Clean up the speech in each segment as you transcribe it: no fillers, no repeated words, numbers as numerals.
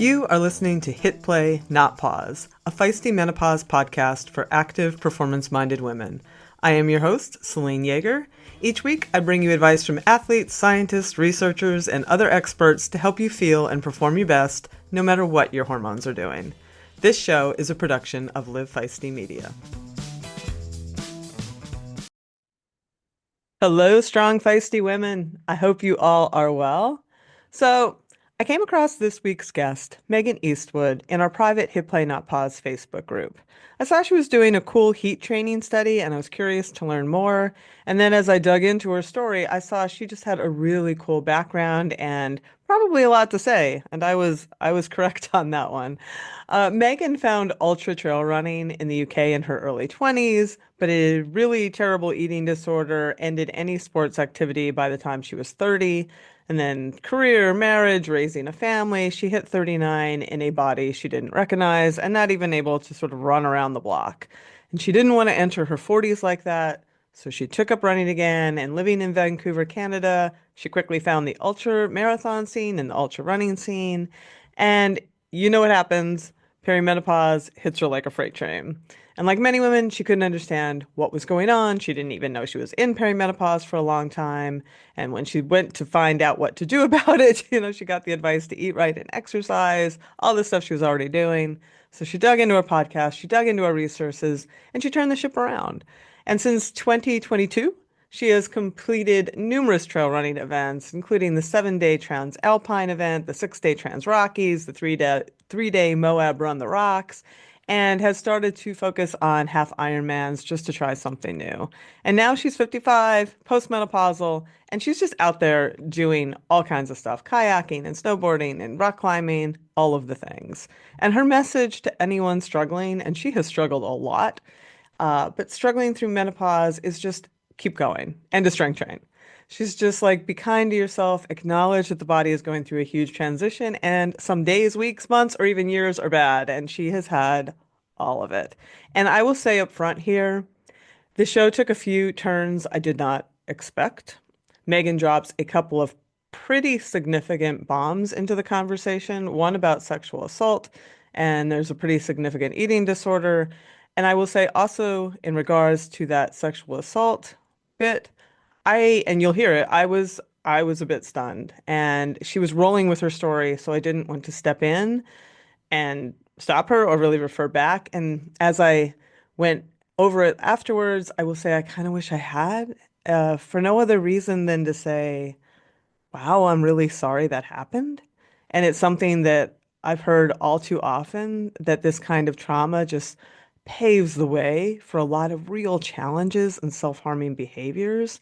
You are listening to Hit Play, Not Pause, a feisty menopause podcast for active, performance-minded women. I am your host, Celine Yeager. Each week, I bring you advice from athletes, scientists, researchers, and other experts to help you feel and perform your best, no matter what your hormones are doing. This show is a production of Live Feisty Media. Hello, strong, feisty women. I hope you all are well. So, I came across this week's guest, Megan Eastwood, in our private Hit Play Not Pause Facebook group. I saw she was doing a cool heat training study and I was curious to learn more. And then as I dug into her story, I saw she just had a really cool background and probably a lot to say. And I was correct on that one. Megan found ultra trail running in the UK in her early 20s, but a really terrible eating disorder ended any sports activity by the time she was 30. And then career, marriage, raising a family. She hit 39 in a body she didn't recognize and not even able to sort of run around the block. And she didn't want to enter her 40s like that. So she took up running again and living in Vancouver, Canada. She quickly found the ultra marathon scene and the ultra running scene. And you know what happens? Perimenopause hits her like a freight train. And like many women, she couldn't understand what was going on. She didn't even know she was in perimenopause for a long time. And when she went to find out what to do about it, she got the advice to eat right and exercise, all the stuff she was already doing. So she dug into her podcast, she dug into her resources, and she turned the ship around. And since 2022, she has completed numerous trail running events, including the 7-day Trans Alpine event, the 6-day Trans Rockies, the three-day Moab Run the Rocks, and has started to focus on half Ironmans just to try something new. And now she's 55, postmenopausal, and she's just out there doing all kinds of stuff, kayaking and snowboarding and rock climbing, all of the things. And her message to anyone struggling, and she has struggled a lot, but struggling through menopause is just keep going and to strength train. She's just like, be kind to yourself, acknowledge that the body is going through a huge transition, and some days, weeks, months, or even years are bad. And she has had all of it. And I will say up front here, the show took a few turns I did not expect. Megan drops a couple of pretty significant bombs into the conversation, one about sexual assault, and there's a pretty significant eating disorder. And I will say also in regards to that sexual assault bit, and you'll hear it, I was a bit stunned and she was rolling with her story, so I didn't want to step in and stop her or really refer back. And as I went over it afterwards, I will say I kind of wish I had, for no other reason than to say, wow, I'm really sorry that happened. And it's something that I've heard all too often, that this kind of trauma just paves the way for a lot of real challenges and self-harming behaviors.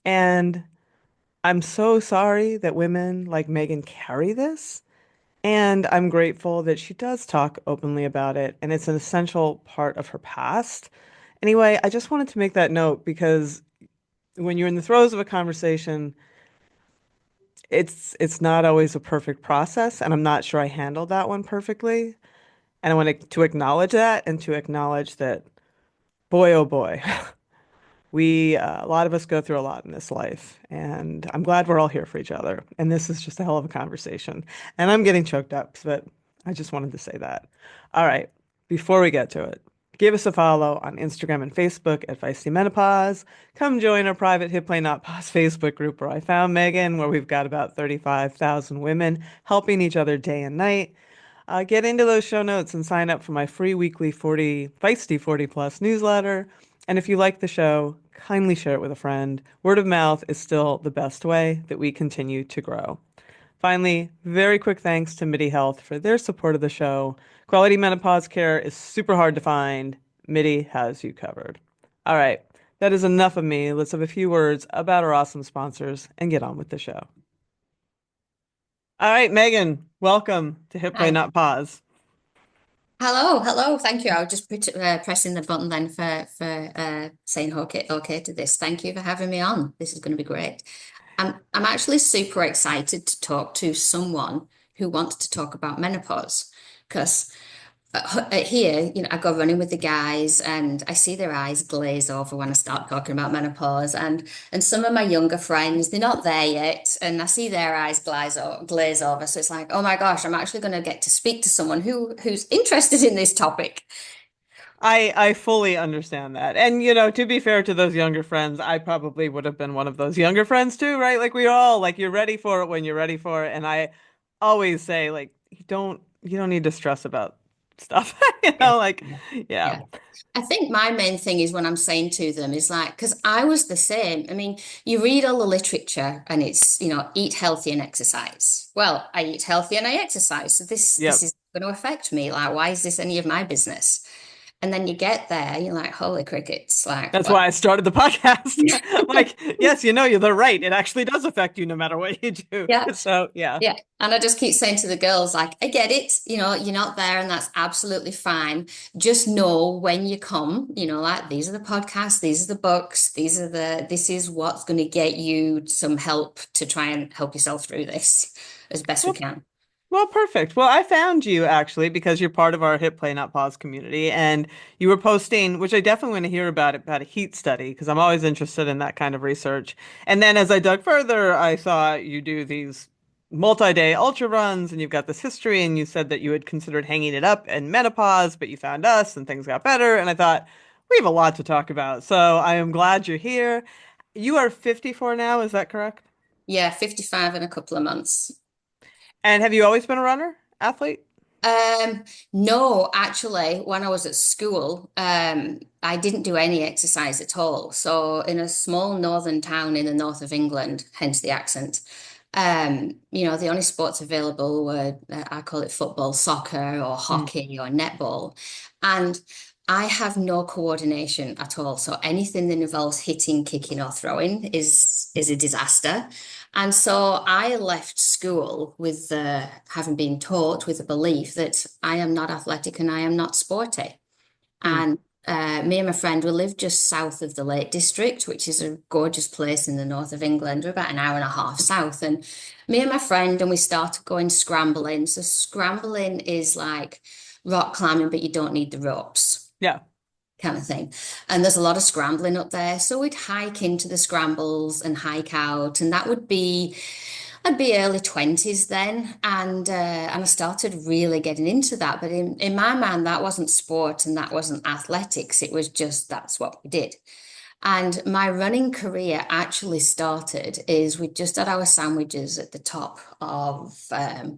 And I'm so sorry that women like Megan carry this. And I'm grateful that she does talk openly about it, and it's an essential part of her past. Anyway, I just wanted to make that note because when you're in the throes of a conversation, it's not always a perfect process, and I'm not sure I handled that one perfectly. And I want to acknowledge that and to acknowledge that, boy, oh boy, a lot of us go through a lot in this life, and I'm glad we're all here for each other. And this is just a hell of a conversation. And I'm getting choked up, but I just wanted to say that. All right, before we get to it, give us a follow on Instagram and Facebook at Feisty Menopause. Come join our private Hit Play Not Pause Facebook group where I found Megan, where we've got about 35,000 women helping each other day and night. Get into those show notes and sign up for my free weekly Feisty 40 Plus newsletter. And if you like the show, kindly share it with a friend. Word of mouth is still the best way that we continue to grow. Finally, very quick thanks to MIDI Health for their support of the show. Quality menopause care is super hard to find. MIDI has you covered. All right, that is enough of me. Let's have a few words about our awesome sponsors and get on with the show. All right, Megan, welcome to Hit Play Hi. Not Pause. Hello. Thank you. I was just pressing the button then for saying okay to this. Thank you for having me on. This is going to be great. I'm actually super excited to talk to someone who wants to talk about menopause because here, I go running with the guys, and I see their eyes glaze over when I start talking about menopause. And some of my younger friends, they're not there yet, and I see their eyes glaze over. So it's like, oh my gosh, I'm actually going to get to speak to someone who's interested in this topic. I fully understand that. And to be fair to those younger friends, I probably would have been one of those younger friends too, right? Like we all like you're ready for it when you're ready for it. And I always say like you don't need to stress about stuff. Yeah. Like yeah. Yeah. I think my main thing is when I'm saying to them is like, because I was the same. I mean, you read all the literature and it's, eat healthy and exercise. Well, I eat healthy and I exercise. So this Yep. is going to affect me. Like, why is this any of my business? And then you get there, you're like, holy crickets, like, That's what? why I started the podcast. Like, yes, you're right. It actually does affect you no matter what you do. Yeah. So yeah. Yeah. And I just keep saying to the girls, like, I get it, you're not there and that's absolutely fine. Just know when you come, like these are the podcasts, these are the books, this is what's going to get you some help to try and help yourself through this as best we Well, can. Well, perfect. Well, I found you actually because you're part of our Hit Play Not Pause community, and you were posting, which I definitely want to hear about a heat study because I'm always interested in that kind of research. And then as I dug further, I saw you do these multi-day ultra runs, and you've got this history, and you said that you had considered hanging it up in menopause, but you found us, and things got better. And I thought we have a lot to talk about, so I am glad you're here. You are 54 now, is that correct? Yeah, 55 in a couple of months. And have you always been a runner, athlete? Um, no, actually, when I was at school, I didn't do any exercise at all. So in a small northern town in the north of England, hence the accent, the only sports available were, I call it football, soccer, or Mm. hockey, or netball. And I have no coordination at all. So anything that involves hitting, kicking, or throwing is a disaster. And so I left school with having been taught with the belief that I am not athletic and I am not sporty. Mm. And me and my friend, we lived just south of the Lake District, which is a gorgeous place in the north of England. We're about an hour and a half south. And me and my friend, and we started going scrambling. So scrambling is like rock climbing, but you don't need the ropes Yeah. kind of thing. And there's a lot of scrambling up there. So we'd hike into the scrambles and hike out, and I'd be early 20s then, and I started really getting into that. But in my mind, that wasn't sport and that wasn't athletics. It was just that's what we did. And my running career actually started is we just had our sandwiches at the top of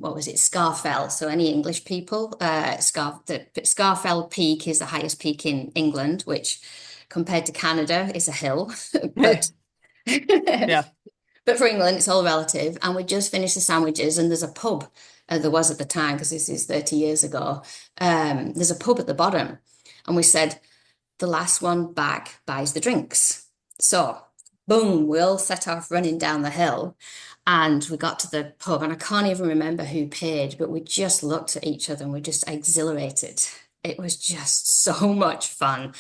what was it, Scafell. So any English people, the Scafell Peak is the highest peak in England, which compared to Canada is a hill, but Yeah. but for England it's all relative. And we just finished the sandwiches, and there's a pub. There was at the time because this is 30 years ago. There's a pub at the bottom, and we said the last one back buys the drinks. So, boom, we all set off running down the hill and we got to the pub. And I can't even remember who paid, but we just looked at each other and we're just exhilarated. It was just so much fun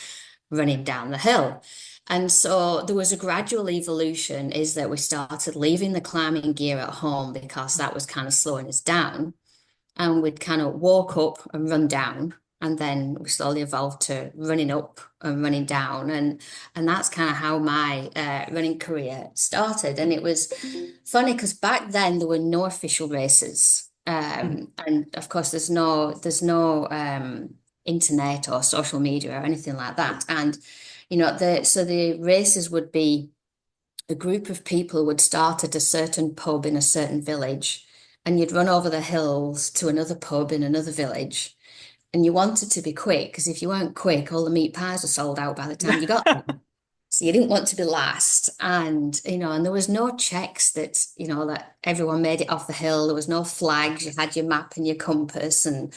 running down the hill. And so there was a gradual evolution, is that we started leaving the climbing gear at home because that was kind of slowing us down, and we'd kind of walk up and run down, and then we slowly evolved to running up and running down, and that's kind of how my running career started. And it was funny because back then there were no official races, Mm. and of course there's no internet or social media or anything like that. And the races would be a group of people would start at a certain pub in a certain village, and you'd run over the hills to another pub in another village. And you wanted to be quick because if you weren't quick, all the meat pies were sold out by the time you got there. So you didn't want to be last. And there was no checks that everyone made it off the hill. There was no flags. You had your map and your compass, and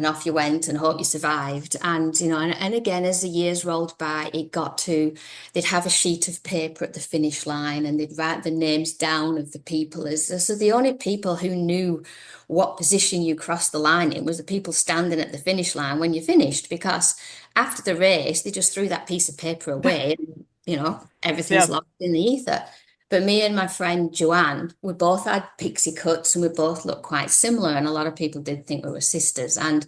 off you went and hope you survived. And again, as the years rolled by, they'd have a sheet of paper at the finish line and they'd write the names down of the people. So the only people who knew what position you crossed the line in was the people standing at the finish line when you finished, because after the race, they just threw that piece of paper away and, everything's Yeah. lost in the ether. But me and my friend Joanne, we both had pixie cuts and we both looked quite similar. And a lot of people did think we were sisters. And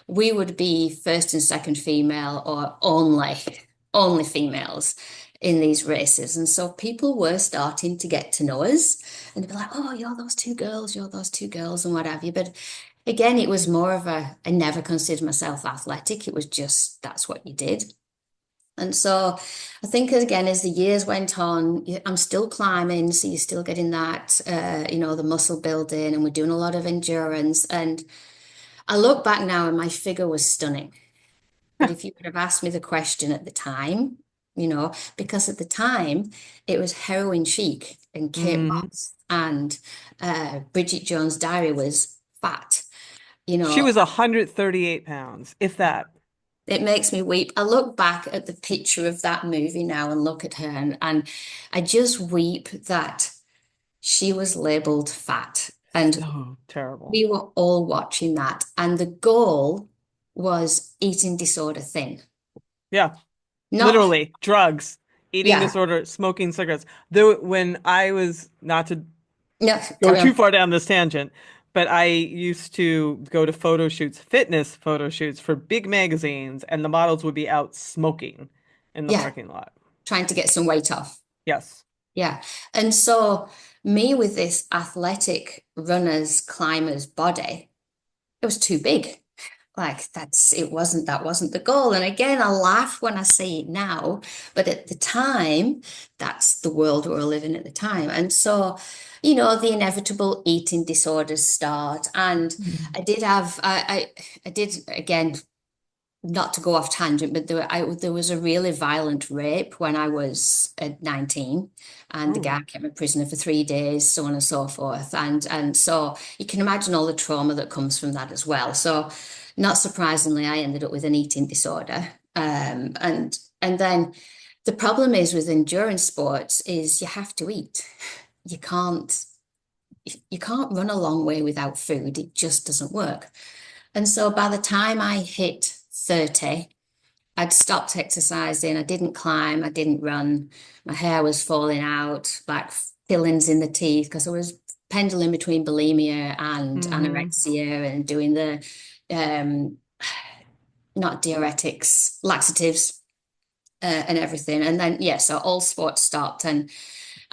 we would be first and second female or only females in these races. And so people were starting to get to know us and they'd be like, oh, you're those two girls, you're those two girls, and what have you. But again, it was more of I never considered myself athletic. It was just that's what you did. And so I think again, as the years went on, I'm still climbing, so you're still getting that, the muscle building, and we're doing a lot of endurance. And I look back now and my figure was stunning. But if you would have asked me the question at the time, because at the time it was heroin chic and Kate Hmm. Moss and Bridget Jones' Diary was fat, She was 138 pounds, if that. it makes me weep. I look back at the picture of that movie now and look at her and I just weep that she was labeled fat. And So terrible. we were all watching that. And the goal was eating disorder thin. Yeah, Not, literally drugs, eating yeah, disorder, smoking cigarettes. Though when I was not to no, go carry too on. far down this tangent, but I used to go to photo shoots, fitness photo shoots for big magazines, and the models would be out smoking in the Yeah, parking lot. trying to get some weight off. Yes. Yeah. And so me with this athletic runner's climber's body, it was too big. Like that wasn't the goal. And again, I laugh when I say it now, but at the time, that's the world we were living at the time. And so, the inevitable eating disorders start. And Mhm. I did have I did again, not to go off tangent, but there was a really violent rape when I was 19, and the Oh, guy kept me prisoner for 3 days, so on and so forth. And so you can imagine all the trauma that comes from that as well. So, not surprisingly, I ended up with an eating disorder. And then the problem is with endurance sports is you have to eat. You can't you can't run a long way without food. It just doesn't work. And so by the time I hit 30, I'd stopped exercising. I didn't climb. I didn't run. My hair was falling out, like fillings in the teeth, because I was pendulum between bulimia and hmm. anorexia and doing the um, not diuretics, laxatives, and everything. And then, yeah, so all sports stopped. And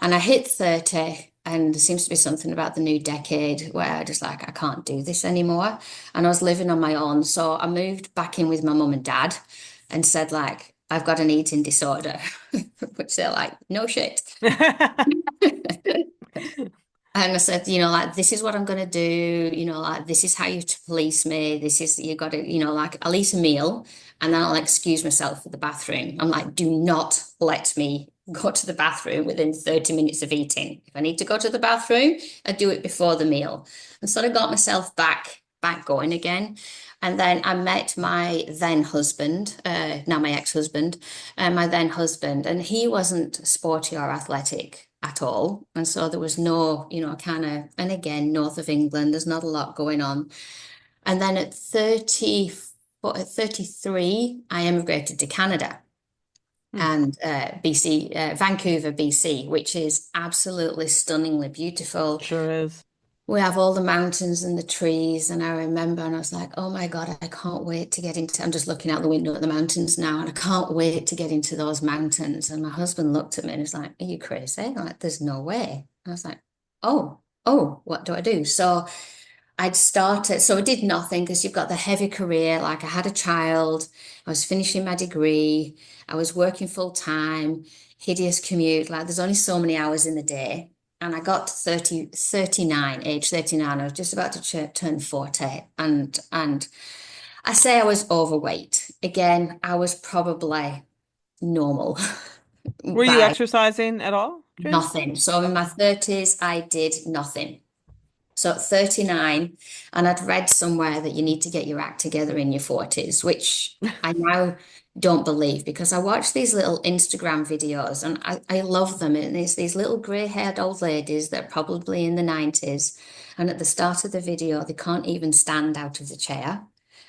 I hit 30, and there seems to be something about the new decade where I just like, I can't do this anymore. And I was living on my own. So I moved back in with my mum and dad and said, like, I've got an eating disorder, which they're like, no shit. And I said, like, this is what I'm going to do. Like, this is how you to police me. This is, you got to, like, I'll eat a meal and then I'll excuse myself for the bathroom. I'm like, do not let me go to the bathroom within 30 minutes of eating. If I need to go to the bathroom, I do it before the meal. And sort of got myself back going again. And then I met my then husband, now my ex-husband, my then husband, and he wasn't sporty or athletic at all. And so there was no, kind of, and again, north of England, there's not a lot going on. And then at 33, I emigrated to Canada Hmm. and BC, Vancouver, BC, which is absolutely stunningly beautiful. Sure is. We have all the mountains and the trees. And I remember, and I was like, oh my God, I can't wait to get into, I'm just looking out the window at the mountains now, and I can't wait to get into those mountains. And my husband looked at me and was like, are you crazy? I'm like, there's no way. I was like, oh, what do I do? So I'd started, so I did nothing because you've got the heavy career. Like I had a child, I was finishing my degree, I was working full time, hideous commute. Like there's only so many hours in the day. And I got to 39, age 39. I was just about to turn 40. And I say I was overweight. Again, I was probably normal Were you by exercising at all, Jane? nothing. So in my 30s, I did nothing. So at 39, and I'd read somewhere that you need to get your act together in your 40s, which I now don't believe because I watch these little Instagram videos and I love them. And it's these little grey-haired old ladies that are probably in the 90s. And at the start of the video, they can't even stand out of the chair.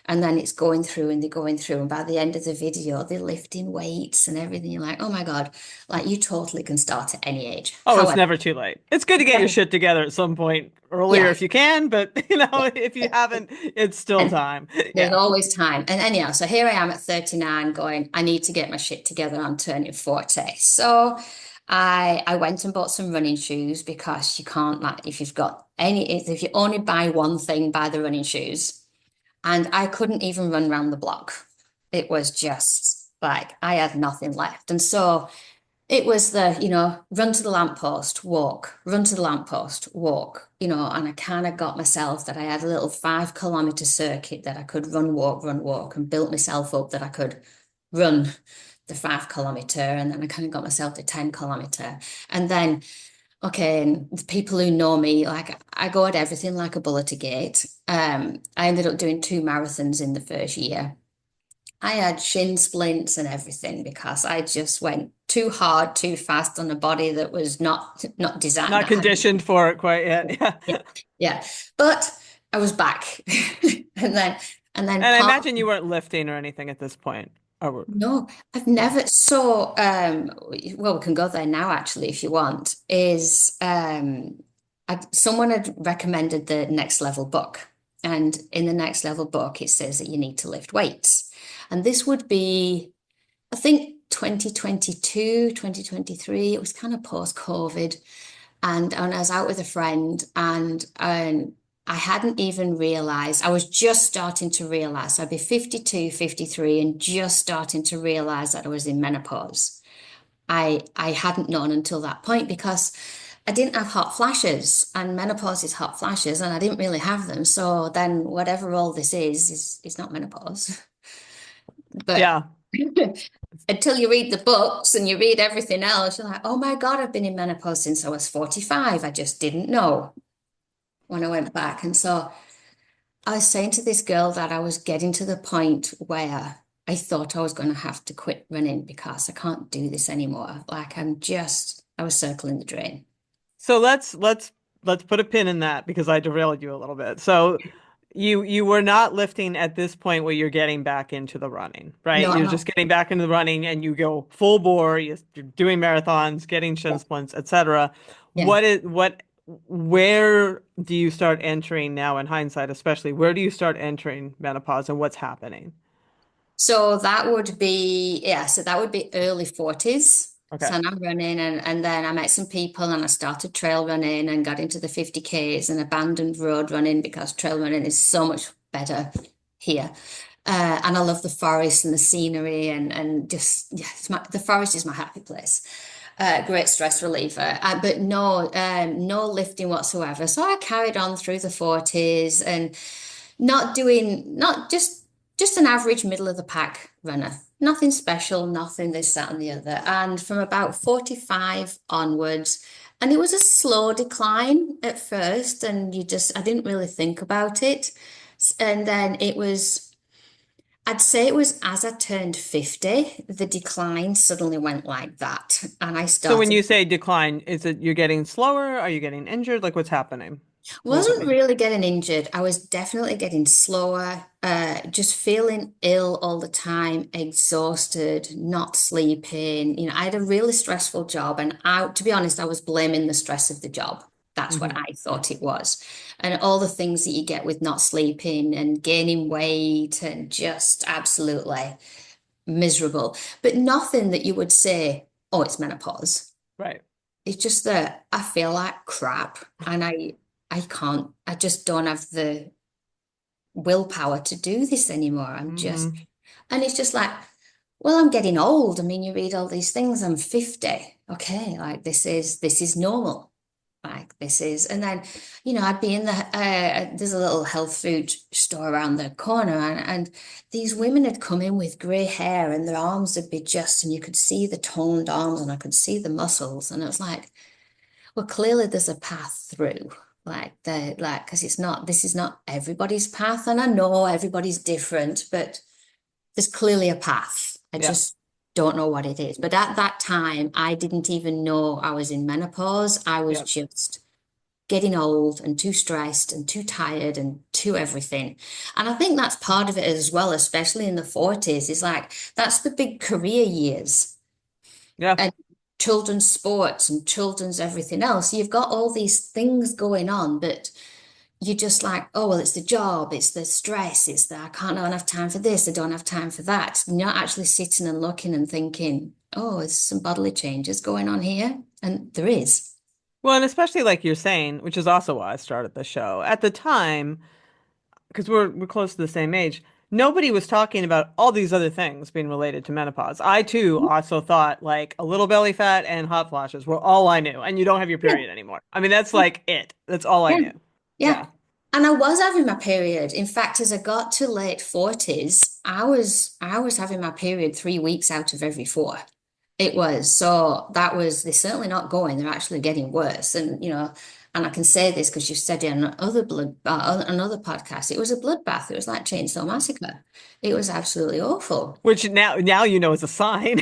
And then it's going through and they're going through. And by the end of the video, they're lifting weights and everything. You're like, oh my God, like you totally can start at any age. Oh, it's However, never too late. It's good to get your shit together at some point earlier yeah, if you can, but yeah. if you haven't, it's still And time. there's Yeah. always time. And anyhow, so here I am at 39 going, I need to get my shit together. I'm turning 40. So I went and bought some running shoes because you can't like if you've got any if you only buy one thing, buy the running shoes. And I couldn't even run around the block. It was just like I had nothing left. And so it was run to the lamppost, walk, run to the lamppost, walk, and I kind of got myself that I had a little 5 kilometer circuit that I could run, walk, and built myself up that I could run the 5 kilometer. And then I kind of got myself to 10 kilometer. And then, okay, and the people who know me, like I go at everything like a bull at a gate. I ended up doing 2 marathons in the first year. I had shin splints and everything because I just went too hard, too fast on a body that was not designed. Not That had, conditioned for it quite yet. Yeah. yeah, yeah. But I was back, and then and then And I part. imagine you weren't lifting or anything at this point. Or No, I've no. never. So, well, we can go there now actually if you want. Someone had recommended the Next Level book, and in the Next Level book, it says that you need to lift weights, and this would be I think 2022, 2023, it was kind of post-COVID. And I was out with a friend and I hadn't even realized, I was just starting to realize, so I'd be 52, 53, and just starting to realize that I was in menopause. I hadn't known until that point because I didn't have hot flashes, and menopause is hot flashes, and I didn't really have them. So then whatever all this is not menopause. But Yeah. until you read the books and you read everything else, you're like, oh my God, I've been in menopause since I was 45. I just didn't know when I went back. And so I was saying to this girl that I was getting to the point where I thought I was going to have to quit running because I can't do this anymore. Like I was circling the drain. So let's put a pin in that because I derailed you a little bit. So you were not lifting at this point where you're getting back into the running, right? No, I'm You're just not. getting back into the running and you go full bore, you're doing marathons, getting shin Yeah. splints, etc. Yeah. Where do you start entering now in hindsight, especially where do you start entering menopause and what's happening? So that would be early 40s. Okay. So I'm running and then I met some people and I started trail running and got into the 50Ks and abandoned road running because trail running is so much better here. And I love the forest and the scenery and just, yeah, the forest is my happy place. Great stress reliever, but no lifting whatsoever. So I carried on through the 40s and not just an average middle of the pack runner. Nothing special, nothing this, that, and the other. And from about 45 onwards, and it was a slow decline at first, and I didn't really think about it. And then I'd say it was as I turned 50, the decline suddenly went like that. And I So when started you say decline, is it you're getting slower? Are you getting injured? Like what's happening? What does that Wasn't mean? really getting injured. I was definitely getting slower, just feeling ill all the time, exhausted, not sleeping. I had a really stressful job, and to be honest, I was blaming the stress of the job. That's what Hmm. I thought it was. And all the things that you get with not sleeping and gaining weight and just absolutely miserable, but nothing that you would say, oh, it's menopause. Right. It's just that I feel like crap and I can't, I just don't have the willpower to do this anymore. Hmm. And it's just like, well, I'm getting old. I mean, you read all these things, I'm 50. Okay, like this is normal. Like this is, and then, I'd be in there's a little health food store around the corner, and these women had come in with grey hair, and their arms would be and you could see the toned arms, and I could see the muscles, and it was like, well, clearly there's a path through, because this is not everybody's path, and I know everybody's different, but there's clearly a path. I Yeah. just don't know what it is. But at that time, I didn't even know I was in menopause. I was Yeah. just getting old and too stressed and too tired and too everything. And I think that's part of it as well, especially in the 40s, is like that's the big career years Yeah. and children's sports and children's everything else. You've got all these things going on, but you're just like, oh, well, it's the job, it's the stress, it's the I don't have time for this, I don't have time for that. And you're not actually sitting and looking and thinking, oh, there's some bodily changes going on here. And there is. Well, and especially like you're saying, which is also why I started the show. At the time, because we're close to the same age, nobody was talking about all these other things being related to menopause. I too also thought like a little belly fat and hot flashes were all I knew, and you don't have your Yeah. period anymore. I mean, that's like it. That's all I Yeah. knew. Yeah. Yeah. And I was having my period. In fact, as I got to late 40s, I was having my period 3 weeks out of every four. It was. So that was, they're certainly not going, they're actually getting worse. And, and I can say this because you said in another podcast, it was a bloodbath. It was like Chainsaw Massacre. It was absolutely awful. Which now you know is a sign,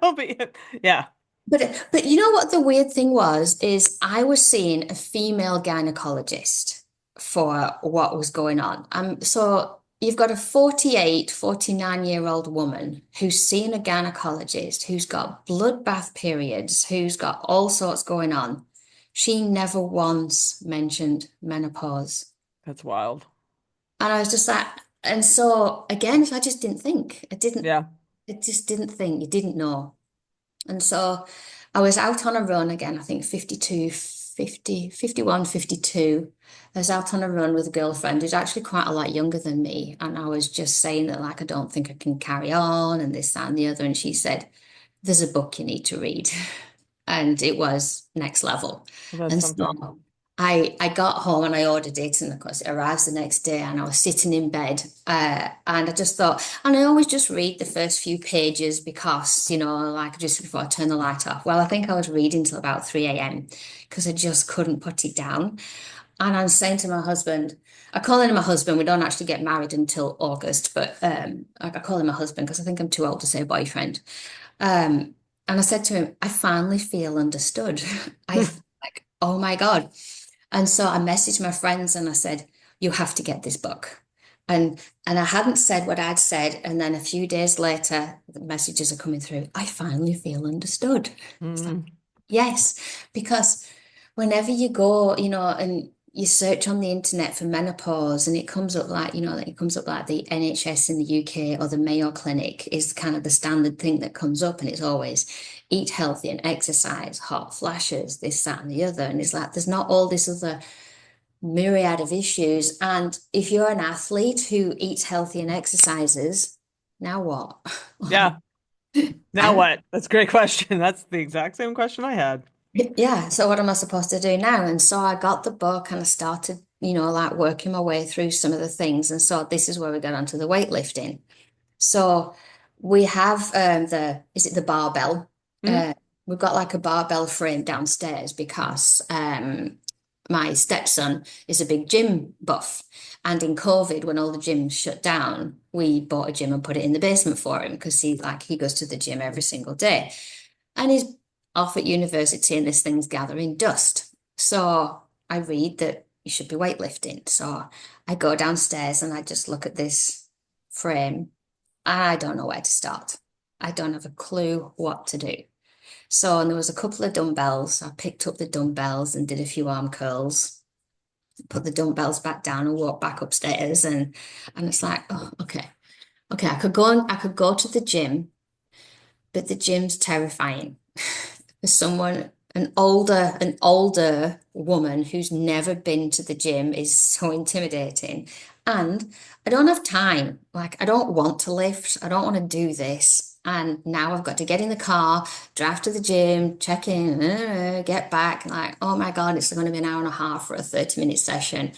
but yeah, But you know what the weird thing was is I was seeing a female gynecologist for what was going on. So you've got a 48, 49-year-old woman who's seeing a gynecologist who's got bloodbath periods, who's got all sorts going on. She never once mentioned menopause. that's wild. And I was just like, and so again, I just didn't think. Yeah. I just didn't think. You didn't know. And so I was out on a run again, I think 52, 50, 51, 52. I was out on a run with a girlfriend who's actually quite a lot younger than me. And I was just saying that, like, I don't think I can carry on and this, that, and the other. And she said, there's a book you need to read. And it was next level. Well, that's And something. so I got home and I ordered it, and of course it arrives the next day. And I was sitting in bed, and I just thought, and I always just read the first few pages because like just before I turn the light off. Well, I think I was reading till about 3 a.m. because I just couldn't put it down. And I'm saying to my husband, I call him my husband. We don't actually get married until August, but I call him my husband because I think I'm too old to say boyfriend. Um, and I said to him, I finally feel understood. Like, oh my God. And so I messaged my friends and I said, you have to get this book. And I hadn't said what I'd said. And then a few days later, the messages are coming through. I finally feel understood. It's like, Mm, yes, because whenever you go, and you search on the internet for menopause and it comes up like, it comes up like the NHS in the UK or the Mayo Clinic is kind of the standard thing that comes up. And it's always eat healthy and exercise, hot flashes, this, that, and the other. And it's like, there's not all this other myriad of issues. And if you're an athlete who eats healthy and exercises, now what? yeah. Now And what? That's a great question. That's the exact same question I had. yeah, so what am I supposed to do now? And so I got the book and I started, like working my way through some of the things. And so this is where we got onto the weightlifting. So we have is it the barbell? Mm, Uh, we've got like a barbell frame downstairs because my stepson is a big gym buff. And in COVID, when all the gyms shut down, we bought a gym and put it in the basement for him because he goes to the gym every single day. And he's off at university and this thing's gathering dust. So I read that you should be weightlifting. So I go downstairs and I just look at this frame. I don't know where to start. I don't have a clue what to do. So, and there was a couple of dumbbells. I picked up the dumbbells and did a few arm curls, put the dumbbells back down and walked back upstairs. And it's like, oh, okay. Okay, I could go to the gym, but the gym's terrifying. For someone, an older woman who's never been to the gym is so intimidating. And I don't have time. Like, I don't want to lift. I don't want to do this. And now I've got to get in the car, drive to the gym, check in, get back. Like, oh my God, it's going to be an hour and a half for a 30-minute session.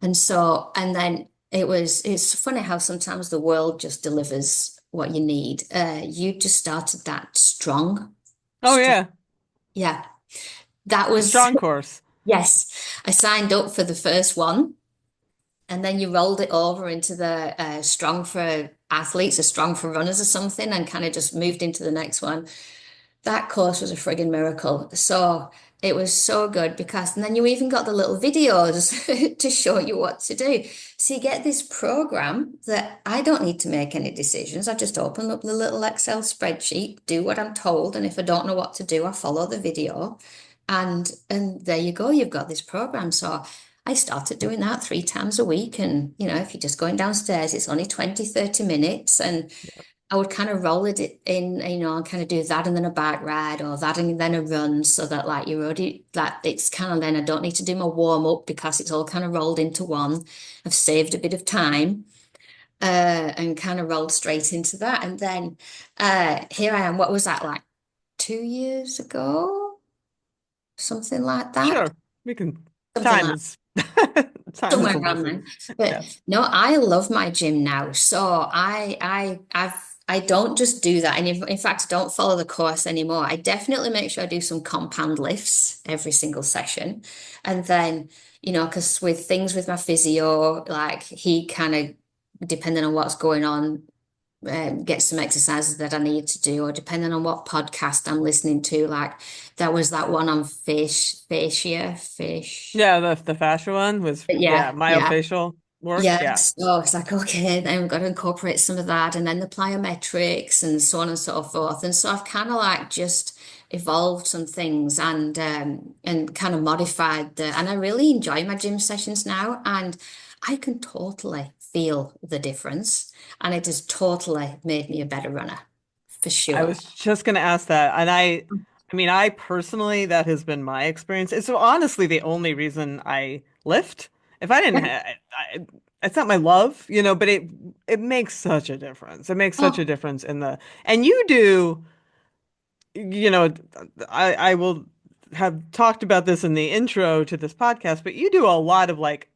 And so, and then it's funny how sometimes the world just delivers what you need. You just started that strong. oh Strong. yeah. Yeah, that The was, strong course. yes, I signed up for the first one and then you rolled it over into the strong for athletes or strong for runners or something and kind of just moved into the next one. that course was a friggin' miracle. So it was so good because, and then you even got the little videos to show you what to do. So you get this program that I don't need to make any decisions. I just open up the little Excel spreadsheet, do what I'm told, and if I don't know what to do, I follow the video. And there you go, you've got this program. So I started doing that 3 times a week. And, if you're just going downstairs, it's only 20, 30 minutes. And I would kind of roll it in, and kind of do that and then a bike ride or that and then a run so that like you're already that it's kind of then I don't need to do my warm up because it's all kind of rolled into one. I've saved a bit of time and kind of rolled straight into that. And then here I am. What was that like 2 years ago? Something like that. Sure. We can, Something time like is, time is somewhere around elusive. then. But Yeah. no, I love my gym now. So I don't just do that. And in fact, I don't follow the course anymore. I definitely make sure I do some compound lifts every single session. And then, because with things with my physio, like he kind of, depending on what's going on, get some exercises that I need to do, or depending on what podcast I'm listening to. Like there was that one on fish. Yeah, the fascia one was, yeah, Yeah, yeah. myofascial work. Yeah, Yeah. so it's like, okay, then we've got to incorporate some of that and then the plyometrics and so on and so forth. And so I've kind of like just evolved some things and kind of modified and I really enjoy my gym sessions now and I can totally feel the difference. And it has totally made me a better runner, for I sure. was just going to ask that. And I mean, I personally, that has been my experience. It's honestly the only reason I lift. If I didn't have, it's not my love, but it makes such a difference. It makes such a Oh, difference and you do, you know, I will have talked about this in the intro to this podcast, but you do a lot of like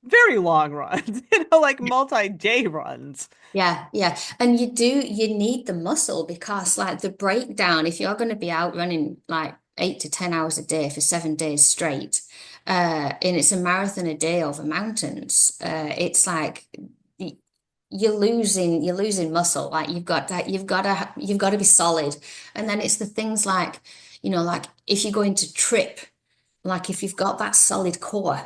very long runs, like multi-day runs. yeah, yeah. And you need the muscle because like the breakdown, if you're going to be out running like 8 to 10 hours a day for 7 days straight, and it's a marathon a day over mountains, it's like y- you're losing muscle. Like you've got to be solid. And then it's the things like, like if you're going to trip, like if you've got that solid core,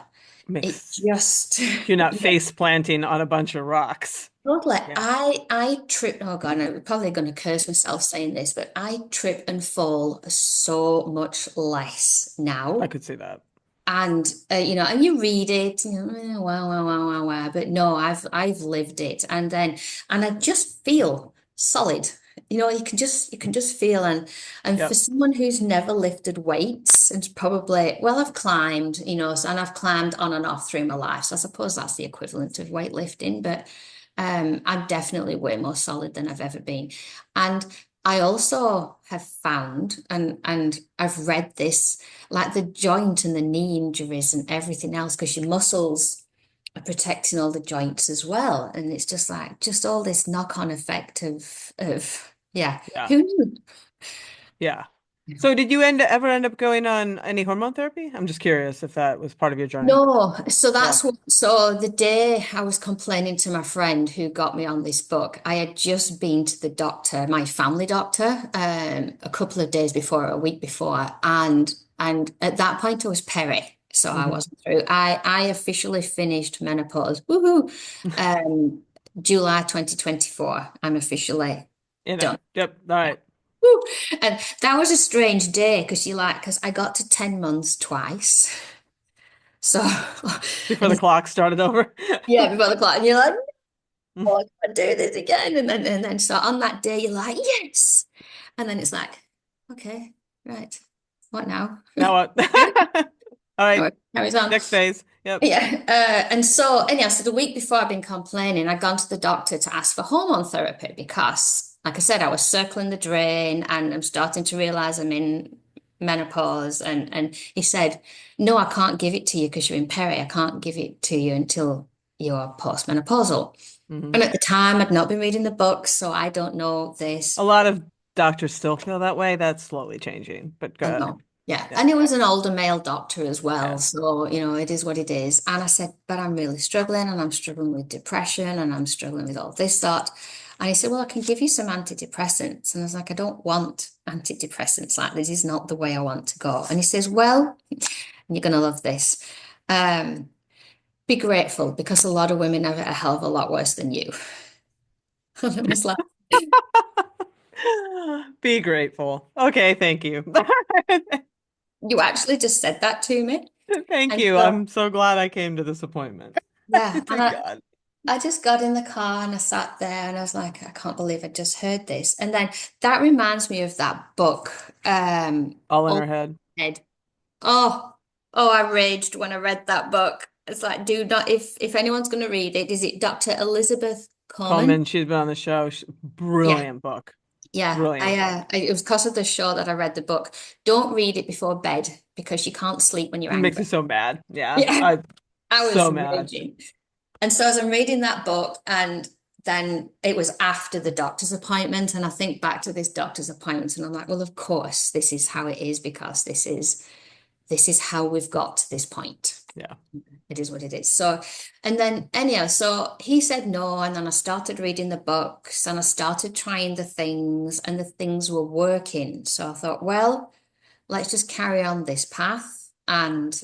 it Makes just You're not face planting on a bunch of rocks. Totally. Yeah, I trip. Oh God, I'm probably going to curse myself saying this, but I trip and fall so much less I now. could see that. And and you read it, wow, wow, wow, wow, wow. But no, I've lived it, and I just feel solid. You can just feel, and for Yep. someone who's never lifted weights, and probably well, I've climbed, and I've climbed on and off through my life. So I suppose that's the equivalent of weightlifting, but I'm definitely way more solid than I've ever been. And I also have found, and I've read this like the joint and the knee injuries and everything else, because your muscles are protecting all the joints as well. And it's just like just all this knock-on effect of yeah. Yeah. Who knew? Yeah. So did you ever end up going on any hormone therapy? I'm just curious if that was part of your journey. No, so Yeah. so the day I was complaining to my friend who got me on this book, I had just been to the doctor, my family doctor, a couple of days before, a week before, and at that point I was peri, so I Hmm. wasn't through. I officially finished menopause, woohoo, um, July 2024. I'm officially done. Yep. All Yeah. right. Woo. And that was a strange day because I got to 10 months twice. So, Before and the it's, clock started over. yeah, before the clock, and you're like, oh, I can't do this again. And then so on that day, you're like, yes. And then it's like, okay, right. What now? Now what? All right. Carries on. Next phase. Yep. Yeah. And so, anyhow, so the week before I've been complaining, I'd gone to the doctor to ask for hormone therapy because, like I said, I was circling the drain and I'm starting to realize I'm in menopause. And he said, no, I can't give it to you because you're in peri. I can't give it to you until you're postmenopausal. Hmm. And at the time, I'd not been reading the books, so I don't know A this. lot of doctors still feel that way. That's slowly changing, but go I ahead. know. Yeah. Yeah. And it was an older male doctor as well. Yeah. So, it is what it is. And I said, but I'm really struggling and I'm struggling with depression and I'm struggling with all this, that. And he said, well, I can give you some antidepressants. And I was like, I don't want antidepressants. Like, this is not the way I want to go. And he says, well, and you're going to love this. Um, be grateful because a lot of women have it a hell of a lot worse than you. And I was like, Be grateful. Okay, thank you. you actually just said that to me. Thank And you. so, I'm so glad I came to this appointment. yeah. And Thank God. I just got in the car and I sat there and I was like, I can't believe I just heard this. And then that reminds me of that book, All in Old her head. Head. Oh, oh, I raged when I read that book. It's like, do not, if anyone's going to read it, is it Dr. Elizabeth Coleman? Coleman, she's been on the show. Yeah, Brilliant book. yeah. Brilliant book. It was because of the show that I read the book. Don't read it before bed because you can't sleep when you're It makes angry. me so mad. Yeah. Yeah, I'm I was so mad. raging. And so as I'm reading that book, and then it was after the doctor's appointment, and I think back to this doctor's appointment, and I'm like, well, of course, this is how it is because this is how we've got to this point. Yeah. It is what it is. So, and then anyhow, so he said no, and then I started reading the books and I started trying the things, and the things were working. So I thought, well, let's just carry on this path and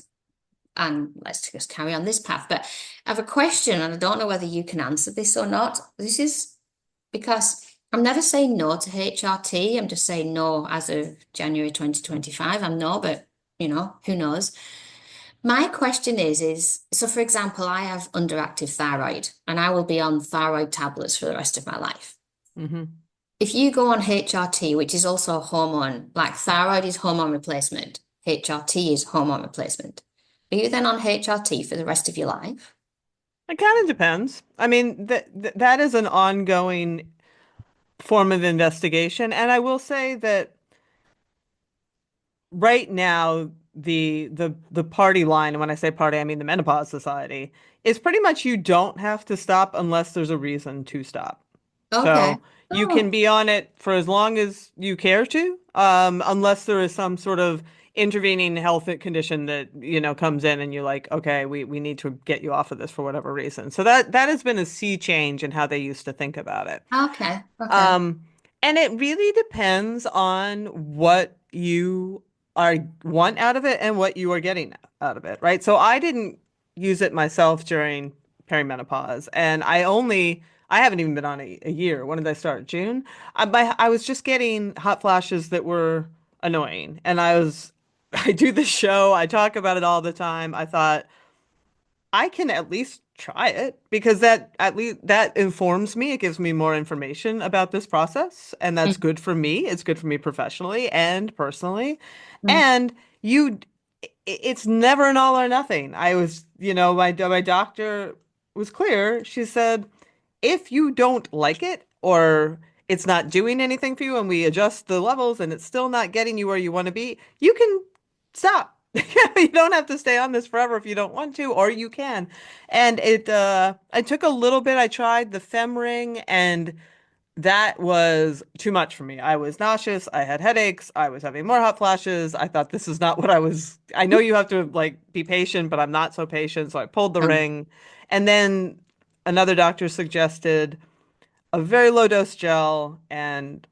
let's just carry on this path. But I have a question, and I don't know whether you can answer this or not. This is because I'm never saying no to HRT. I'm just saying no as of January 2025. I'm no, but who knows? My question is so for example, I have underactive thyroid and I will be on thyroid tablets for the rest of my life. Hmm. If you go on HRT, which is also a hormone, like thyroid is hormone replacement, HRT is hormone replacement. Are you then on HRT for the rest of your life? It kind of depends. I mean, that is an ongoing form of investigation. And I will say that right now, the party line, and when I say party, I mean the Menopause Society, is pretty much you don't have to stop unless there's a reason to stop. Okay. So you can Oh, be on it for as long as you care to, unless there is some sort of intervening health condition that, comes in and you're like, okay, we need to get you off of this for whatever reason. So that has been a sea change in how they used to think about it. okay. Okay. Um, and it really depends on what you are want out of it and what you are getting out of it, right? So I didn't use it myself during perimenopause, and I haven't even been on a year. When did I start? June. I was just getting hot flashes that were annoying, and I do the show, I talk about it all the time. I thought, I can at least try it because that at least that informs me. It gives me more information about this process, and that's Mm, good for me. It's good for me professionally and personally. mm, And it's never an all or nothing. My doctor was clear. She said, if you don't like it or it's not doing anything for you and we adjust the levels and it's still not getting you where you want to be, you can stop. You don't have to stay on this forever if you don't want to, or you can. And I took a little bit. I tried the fem ring, and that was too much for me. I was nauseous. I had headaches. I was having more hot flashes. I thought this is not what I know you have to like be patient, but I'm not so patient. So I pulled the mm, ring. And then another doctor suggested a very low dose gel and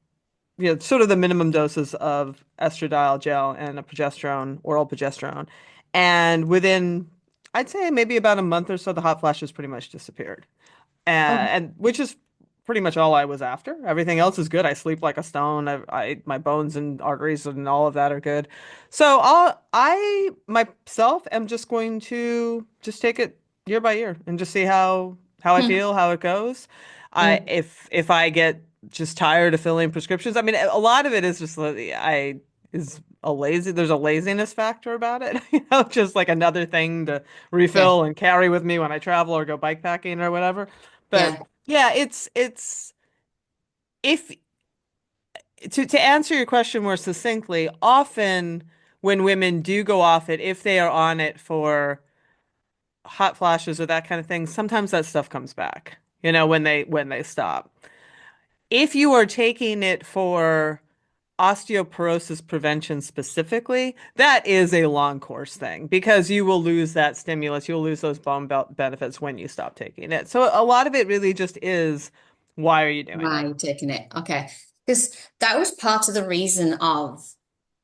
sort of the minimum doses of estradiol gel and a progesterone, oral progesterone. And within, I'd say maybe about a month or so, the hot flashes pretty much disappeared. oh, And which is pretty much all I was after. Everything else is good. I sleep like a stone. My bones and arteries and all of that are good. So I myself am just going to just take it year by year and just see how I mm, feel, how it goes. I mm, if I get just tired of filling prescriptions. I mean, a lot of it is just there's a laziness factor about it, just like another thing to yeah, refill and carry with me when I travel or go bike packing or whatever. But yeah. yeah, it's if to answer your question more succinctly, often when women do go off it, if they are on it for hot flashes or that kind of thing, sometimes that stuff comes back, when they stop. If you are taking it for osteoporosis prevention specifically, that is a long course thing because you will lose that stimulus, you'll lose those bone belt benefits when you stop taking it. So a lot of it really just is Why are you doing Why it? are you taking it? Okay. Because that was part of the reason of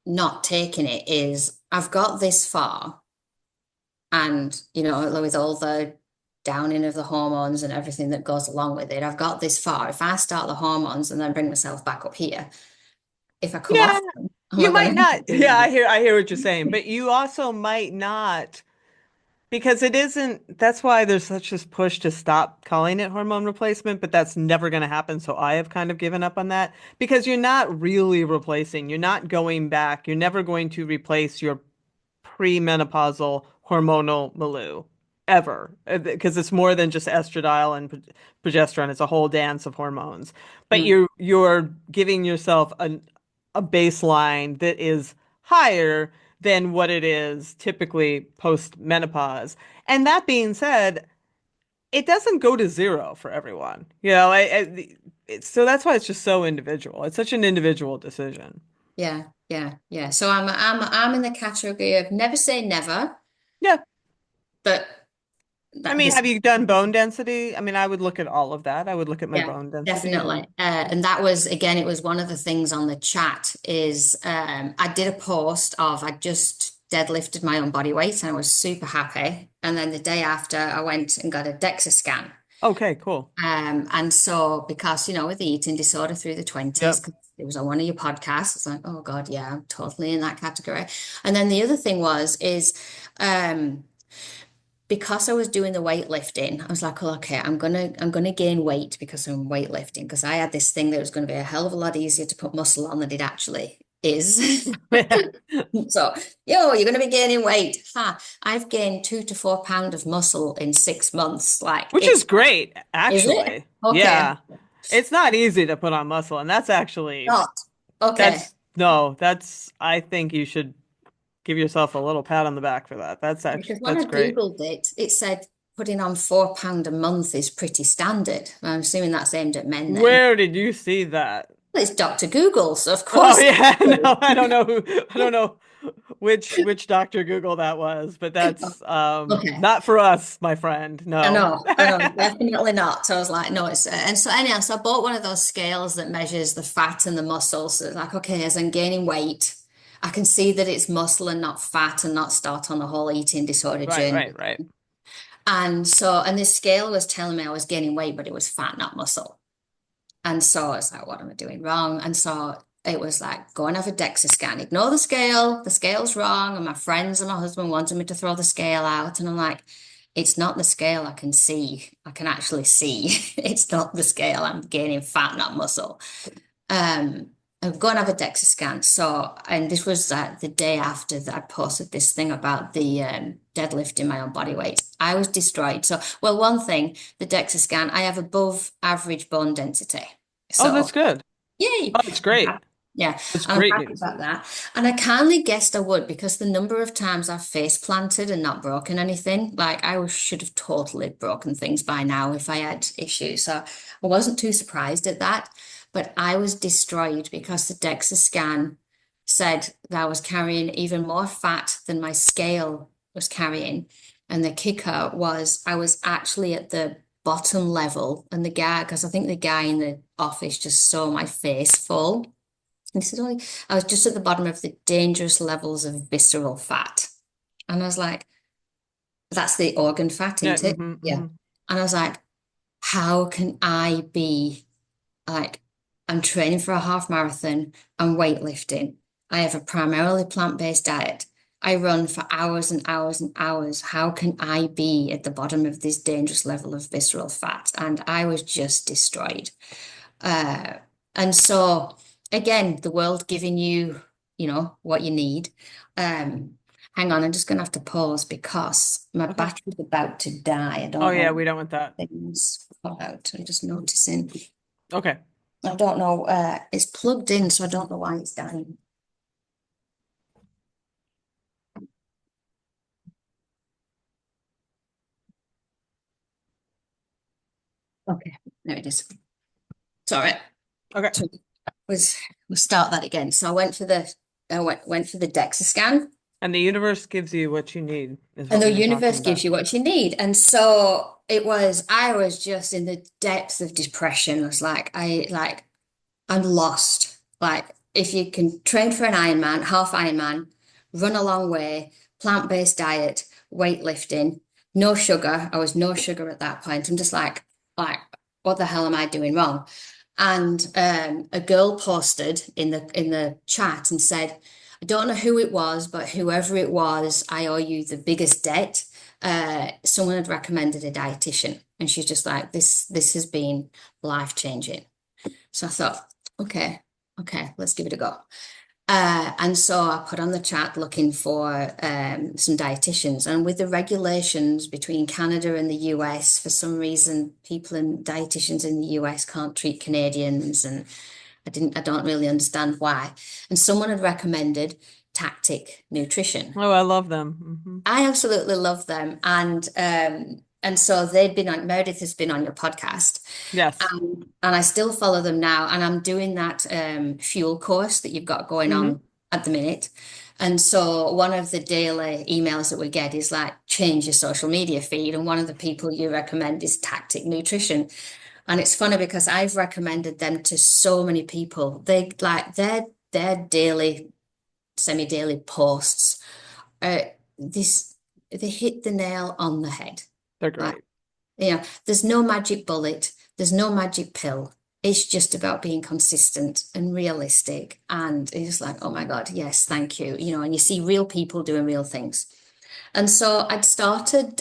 not taking it is I've got this far and, with all the downing of the hormones and everything that goes along with it, I've got this far. If I start the hormones and then bring myself back up here, if I come Yeah, off them, I'm you not might going to not. Yeah, I hear what you're saying, but you also might not because it isn't. That's why there's such this push to stop calling it hormone replacement, but that's never going to happen. So I have kind of given up on that because you're not really replacing. You're not going back. You're never going to replace your premenopausal hormonal milieu ever because it's more than just estradiol and progesterone. It's a whole dance of hormones. But Mm, you're giving yourself a baseline that is higher than what it is typically post menopause. And that being said, it doesn't go to zero for everyone. So that's why it's just so individual. It's such an individual decision. yeah, yeah, yeah. So I'm in the category of never say never, Yeah. but I that mean, this have you done bone density? I mean, I would look at all of that. I would look at my Yeah, bone density definitely. and And that was, again, it was one of the things on the chat is I did a post of I just deadlifted my own body weight and I was super happy. And then the day after, I went and got a DEXA scan. okay, cool. And so, because, with the eating disorder through the 20s, Yep. 'cause it was on one of your podcasts, it's like, oh God, yeah, I'm totally in that category. And then the other thing um, because I was doing the weightlifting, I was like, well, okay, I'm gonna gain weight because I'm weightlifting because I had this thing that was going to be a hell of a lot easier to put muscle on than it actually is. So, you're going to be gaining weight. Ha, I've gained 2 to 4 pounds of muscle in 6 months. Like Which is great, is it? actually. Okay, Yeah. It's not easy to put on muscle, and that's actually not okay. that's no, that's I think you should give yourself a little pat on the back for that. Because when That's I great. Googled it, it said putting on £4 a month is pretty standard. I'm assuming that's aimed at men then. Where did you see that? Well, it's Dr. Google, so of Oh course. yeah, no, I don't know which Dr. Google that was, but that's Okay. not for us, my friend. No. I know, definitely not. So I was like, no, it's and so anyhow, so I bought one of those scales that measures the fat and the muscle. So it's like, okay, as I'm gaining weight, I can see that it's muscle and not fat and not start on the whole eating disorder Right, journey. right, right. And this scale was telling me I was gaining weight, but it was fat, not muscle. And so I was like, what am I doing wrong? And so it was like, go and have a DEXA scan. Ignore the scale's wrong. And my friends and my husband wanted me to throw the scale out. And I'm like, it's not the scale I can see. I can actually see. It's not the scale. I'm gaining fat, not muscle. Um, I'm going to have a DEXA scan. So, and this was the day after that I posted this thing about the deadlifting my own body weight. I was destroyed. So, well, one thing, the DEXA scan, I have above average bone density. Oh, So, that's good. yay. Oh, that's great. Yeah, That's and I'm great happy news. about that. And I kindly guessed I would because the number of times I've face planted and not broken anything, like should have totally broken things by now if I had issues. So I wasn't too surprised at that, but I was destroyed because the DEXA scan said that I was carrying even more fat than my scale was carrying. And the kicker was I was actually at the bottom level, and the guy, because I think the guy in the office just saw my face full. And he said, oh, I was just at the bottom of the dangerous levels of visceral fat. And I was like, that's the organ fat, Yeah, isn't it? Yeah. hmm. And I was like, how can I be like, I'm training for a half marathon, I'm weightlifting. I have a primarily plant-based diet. I run for hours and hours and hours. How can I be at the bottom of this dangerous level of visceral fat? And I was just destroyed. Uh, and so again, the world giving you, what you need. Um, Hang on, I'm just gonna have to pause because my Okay. battery's about to die. I Oh don't yeah, know we don't want that. things put out. I'm just noticing. Okay. I don't know. It's plugged in, so I don't know why it's dying. Okay, there it is. Sorry. Okay. So was we'll start that again. So I went for the DEXA scan. And the universe gives you what you need, is And what the we were universe talking gives about. you what you need. And so I was just in the depths of depression. I was I'm lost. Like, if you can train for an Ironman, half Ironman, run a long way, plant-based diet, weightlifting, no sugar. I was no sugar at that point. I'm just like, what the hell am I doing wrong? And a girl posted in the chat and said, I don't know who it was, but whoever it was, I owe you the biggest debt. Someone had recommended a dietitian, and she's just like, this has been life-changing. So I thought, okay, let's give it a go. And so I put on the chat looking for some dietitians. And with the regulations between Canada and the US, for some reason, people and dietitians in the US can't treat Canadians. And I don't really understand why. And someone had recommended Tactic Nutrition. Oh, I love them. I absolutely love them. And so they'd been on, Meredith has been on your podcast. Yes. And I still follow them now. And I'm doing that fuel course that you've got going Hmm. on at the minute. And so one of the daily emails that we get is like, change your social media feed. And one of the people you recommend is Tactic Nutrition. And it's funny because I've recommended them to so many people. They like their daily, semi-daily posts. This they hit the nail on the head. They're Like, great. there's no magic bullet, there's no magic pill. It's just about being consistent and realistic. And it's just like, oh my God, yes, thank you. And you see real people doing real things. And so I'd started,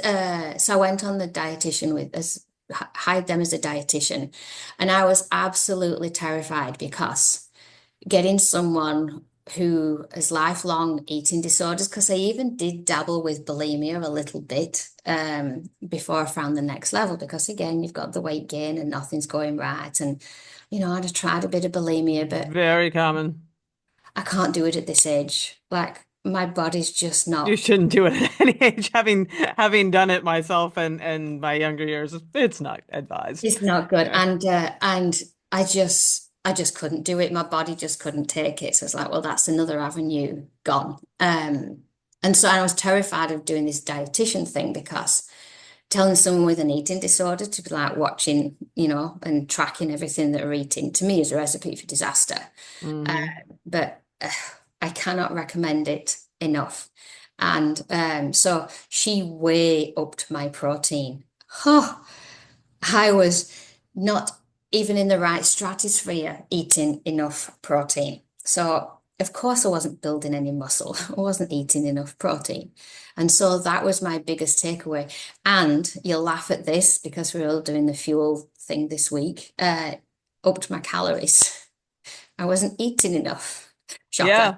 so I went on the dietitian hired them as a dietitian. And I was absolutely terrified because getting someone who has lifelong eating disorders, because I even did dabble with bulimia a little bit before I found the next level, because again, you've got the weight gain and nothing's going right. And, I'd tried a bit of bulimia, but Very common. I can't do it at this age. Like, my body's just You not, shouldn't do it at any age. Having done it myself and my younger years, it's not advised. it's not good. Yeah. And I just couldn't do it. My body just couldn't take it. So it's like, well, that's another avenue gone. And so I was terrified of doing this dietitian thing because telling someone with an eating disorder to be like watching, and tracking everything that they're eating to me is a recipe for disaster. Uh, Hmm. but I cannot recommend it enough. And so she way upped my protein. Oh, I was not even in the right stratosphere eating enough protein. So, of course, I wasn't building any muscle. I wasn't eating enough protein. And so that was my biggest takeaway. And you'll laugh at this because we're all doing the fuel thing this week. Upped my calories. I wasn't eating enough. Shocker. Yeah.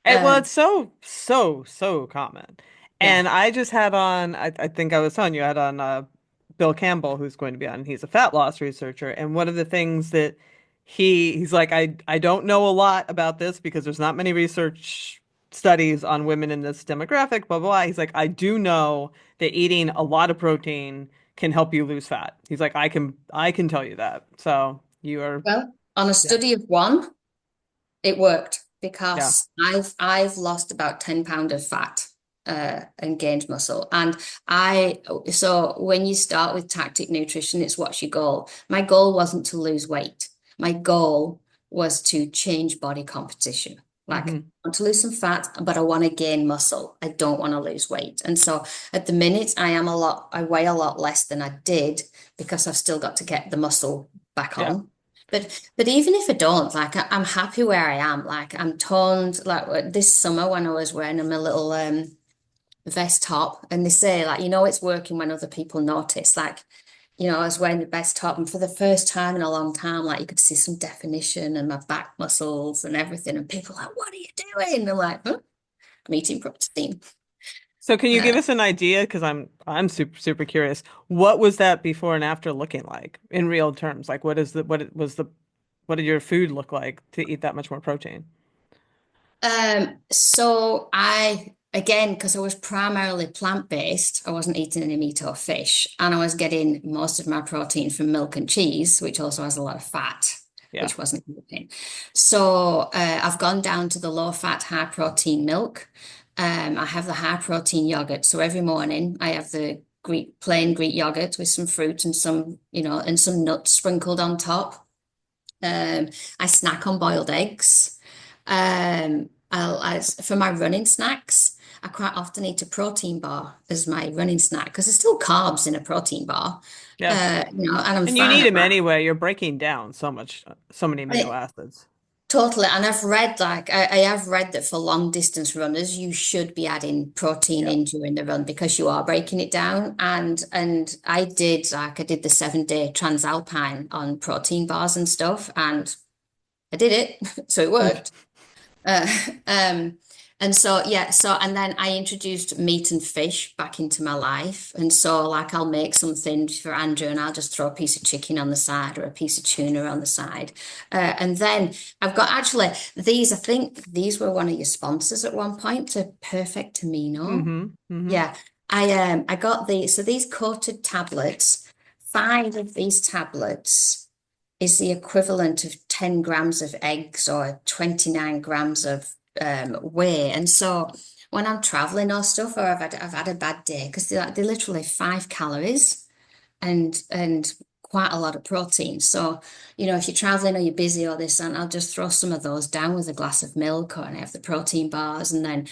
Well, Um, it's so common. yeah. And I just had on, I think I was telling you, I had on Bill Campbell, who's going to be on. He's a fat loss researcher. And one of the things that he's like, I don't know a lot about this because there's not many research studies on women in this demographic, blah, blah, blah. He's like, I do know that eating a lot of protein can help you lose fat. He's like, I can tell you that. So you are, Well, on a yeah, study of one, it worked yeah. because I've lost about 10 pounds of fat and gained muscle. And so when you start with tactic nutrition, it's what's your goal? My goal wasn't to lose weight. My goal was to change body composition. Like, I Hmm. want to lose some fat, but I want to gain muscle. I don't want to lose weight. And so at the minute, I weigh a lot less than I did because I've still got to get the muscle back Yeah. on. But even if I don't, like, I'm happy where I am. Like, I'm toned. Like, this summer when I was wearing my little vest top, and they say, like, it's working when other people notice. Like, I was wearing the vest top, and for the first time in a long time, like, you could see some definition and my back muscles and everything. And people are like, what are you doing? And I'm like, huh? I'm eating protein. So can you Uh, give us an idea? Because I'm super curious. What was that before and after looking like in real terms? Like what did your food look like to eat that much more protein? so again, because I was primarily plant-based, I wasn't eating any meat or fish, and I was getting most of my protein from milk and cheese, which also has a lot of fat. Yeah. which wasn't helping. So I've gone down to the low fat, high protein milk. I have the high protein yogurt. So every morning I have the plain Greek yogurt with some fruit and some, and some nuts sprinkled on top. Um, I snack on boiled eggs. For my running snacks, I quite often eat a protein bar as my running snack because there's still carbs in a protein bar. Yeah. And I'm And you fine need at them anyway. You're breaking down so many amino that. acids. Totally. And I've read I have read that for long distance runners, you should be adding protein Yeah. in during the run because you are breaking it down. And I did the 7 day Transalpine on protein bars and stuff, and I did it. So it worked. Uh, um, and so, yeah, and then I introduced meat and fish back into my life. And so, like, I'll make something for Andrew and I'll just throw a piece of chicken on the side or a piece of tuna on the side. And then I've got actually I think these were one of your sponsors at one point to Perfect Amino. Mm-hmm. Mm-hmm. Yeah, I got these coated tablets, 5 of these tablets is the equivalent of 10 grams of eggs or 29 grams of whey. And so when I'm traveling or stuff, or I've had a bad day, because they're literally 5 calories and quite a lot of protein. So, if you're traveling or you're busy or this, and I'll just throw some of those down with a glass of milk or I have the protein bars. And then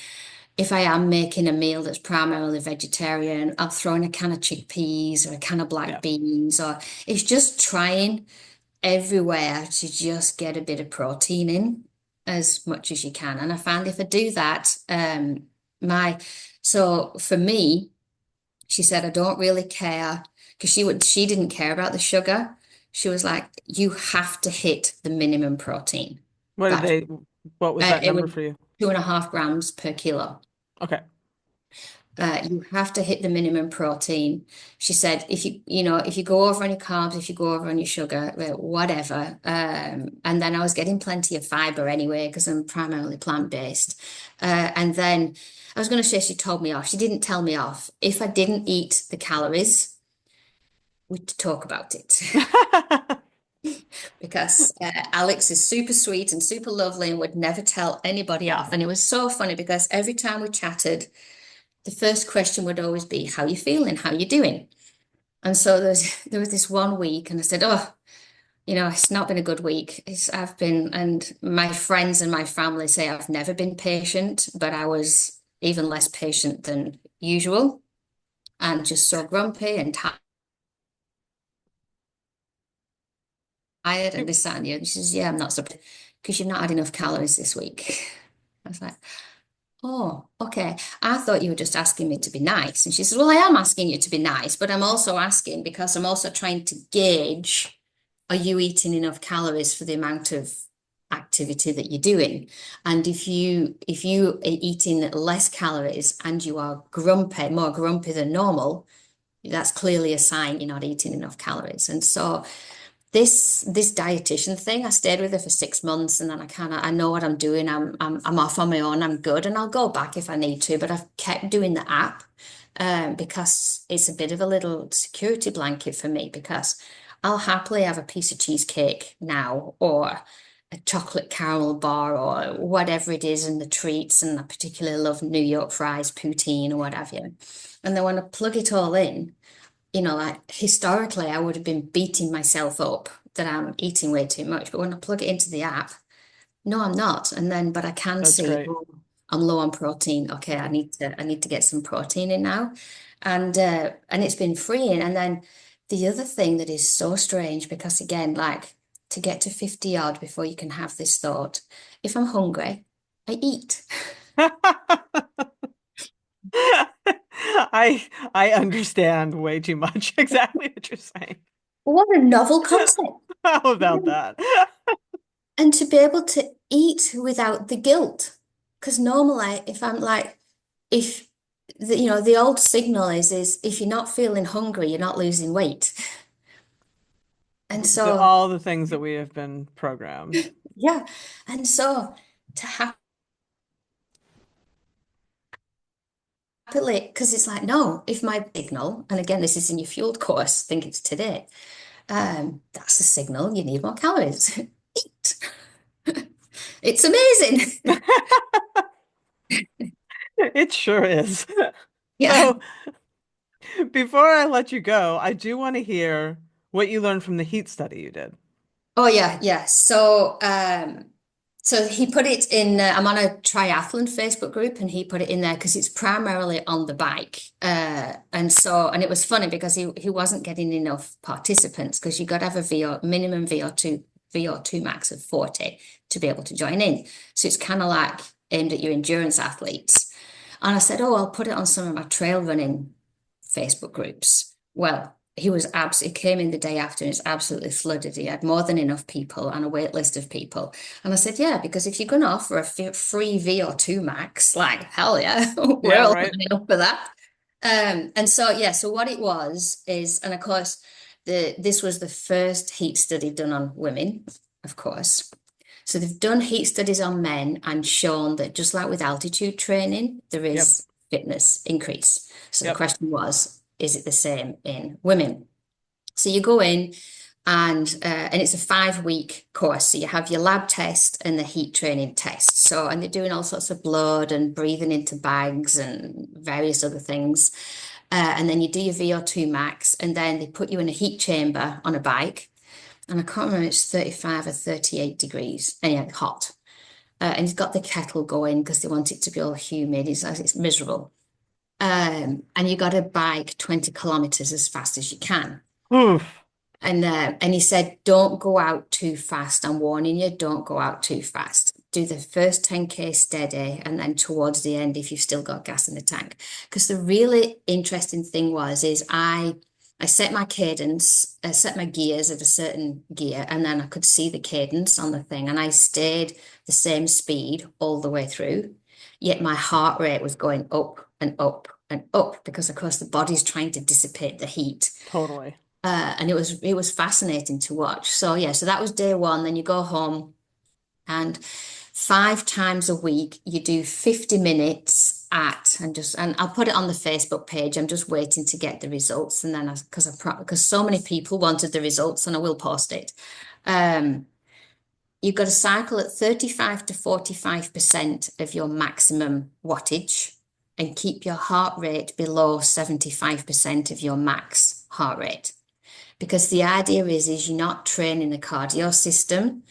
if I am making a meal that's primarily vegetarian, I'll throw in a can of chickpeas or a can of black Yeah. beans, or it's just trying everywhere to just get a bit of protein in as much as you can. And I found if I do that, my so for me, she said I don't really care because she didn't care about the sugar. She was like, you have to hit the minimum protein. What did That they, what was that it number was for you? 2.5 grams per kilo. Okay. Yeah. You have to hit the minimum protein. She said, if you go over on your carbs, if you go over on your sugar, whatever. And then I was getting plenty of fiber anyway, because I'm primarily plant-based. And then I was going to say she told me off. She didn't tell me off. If I didn't eat the calories, we'd talk about it. Because Alex is super sweet and super lovely and would never tell anybody off. And it was so funny because every time we chatted, the first question would always be, how you feeling? How you doing? And so there was this one week and I said, oh, it's not been a good week. And my friends and my family say I've never been patient, but I was even less patient than usual and just so grumpy and tired and this, that, and the other. She says, yeah, I'm not surprised because you've not had enough calories this week. I was like, oh, okay. I thought you were just asking me to be nice. And she says, well, I am asking you to be nice, but I'm also asking because I'm also trying to gauge, are you eating enough calories for the amount of activity that you're doing? And if you are eating less calories and you are grumpy, more grumpy than normal, that's clearly a sign you're not eating enough calories. And so this dietitian thing, I stayed with her for 6 months, and then I know what I'm doing. I'm off on my own. I'm good, and I'll go back if I need to. But I've kept doing the app because it's a bit of a little security blanket for me. Because I'll happily have a piece of cheesecake now, or a chocolate caramel bar, or whatever it is, and the treats. And I particularly love New York fries, poutine, or what have you. And then when I plug it all in, like historically, I would have been beating myself up that I'm eating way too much. But when I plug it into the app, no, I'm not. But I can That's see, great. oh, I'm low on protein. Okay, I need to get some protein in now. And it's been freeing. And then the other thing that is so strange, because again, like to get to 50 odd before you can have this thought, if I'm hungry, I eat. I understand way too much exactly what you're saying. What a novel concept. How about that? And to be able to eat without the guilt. Because normally, if I'm like, if the old signal is if you're not feeling hungry, you're not losing weight. And so, All the things that we have been programmed. yeah. And so to happily, because it's like, no, if my signal, and again, this is in your fueled course, I think it's today, that's the signal, you need more calories. It's amazing. It sure is. Yeah. So, before I let you go, I do want to hear what you learned from the heat study you did. Oh yeah, yeah. So he put it in. I'm on a triathlon Facebook group, and he put it in there because it's primarily on the bike. And it was funny because he wasn't getting enough participants because you got to have a VO minimum VO2 max of 40 to be able to join in. So it's kind of like aimed at your endurance athletes. And I said, oh, I'll put it on some of my trail running Facebook groups. Well, he came in the day after and it's absolutely flooded. He had more than enough people and a wait list of people. And I said, yeah, because if you're going to offer a free VO2 max, like hell yeah, we're Yeah, all right. signing up for that. And so yeah, so what it was is, and of course, this was the first heat study done on women, of course. So they've done heat studies on men and shown that just like with altitude training, there Yep. is fitness increase. So the Yep. question was, is it the same in women? So you go in and it's a 5 week course. So you have your lab test and the heat training test. So and they're doing all sorts of blood and breathing into bags and various other things. And then you do your VO2 max, and then they put you in a heat chamber on a bike. And I can't remember, it's 35 or 38 degrees. And yeah, hot. And he's got the kettle going because they want it to be all humid. It's miserable. And you got to bike 20 kilometers as fast as you can. Oof. And he said, don't go out too fast. I'm warning you, don't go out too fast. Do the first 10K steady, and then towards the end, if you've still got gas in the tank. Because the really interesting thing is I set my cadence, I set my gears at a certain gear, and then I could see the cadence on the thing, and I stayed the same speed all the way through. Yet my heart rate was going up and up and up because, of course, the body's trying to dissipate the heat. Totally. And it was fascinating to watch. So yeah, so that was day one. Then you go home and 5 times a week you do 50 minutes and I'll put it on the Facebook page. I'm just waiting to get the results, and then because so many people wanted the results, and I will post it. Um, you've got to cycle at 35 to 45% of your maximum wattage and keep your heart rate below 75% of your max heart rate. Because the idea is you're not training the cardio system.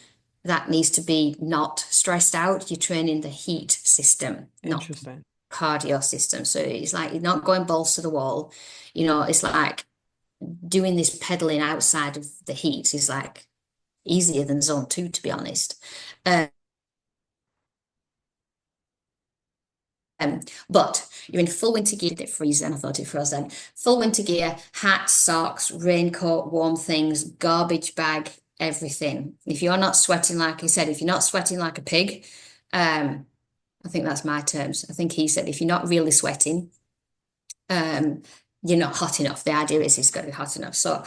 That needs to be not stressed out. You're training the heat system, not the Interesting. cardio system. So it's like you're not going balls to the wall. It's like doing this pedaling outside of the heat is like easier than zone two, to be honest. Um, but you're in full winter gear. Did it freeze then? I thought it froze then. Full winter gear, hat, socks, raincoat, warm things, garbage bag, everything. If you're not sweating, like he said, if you're not sweating like a pig, um, I think that's my terms. I think he said if you're not really sweating, um, you're not hot enough. The idea is it's got to be hot enough. So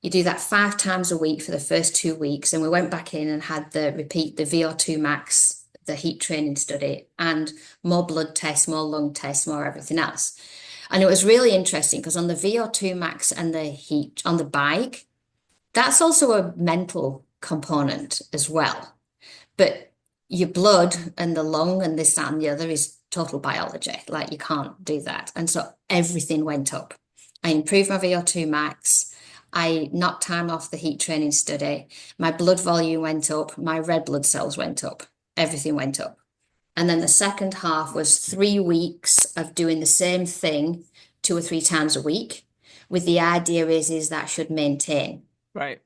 you do that 5 times a week for the first 2 weeks, and we went back in and had the VO2 max, the heat training study, and more blood tests, more lung tests, more everything else. And it was really interesting because on the VO2 max and the heat on the bike, that's also a mental component as well. But your blood and the lung and this, that, and the other is total biology. Like you can't do that. And so everything went up. I improved my VO2 max. I knocked time off the heat training study. My blood volume went up. My red blood cells went up. Everything went up. And then the second half was 3 weeks of doing the same thing 2 or 3 times a week, with the idea is that should maintain. Right.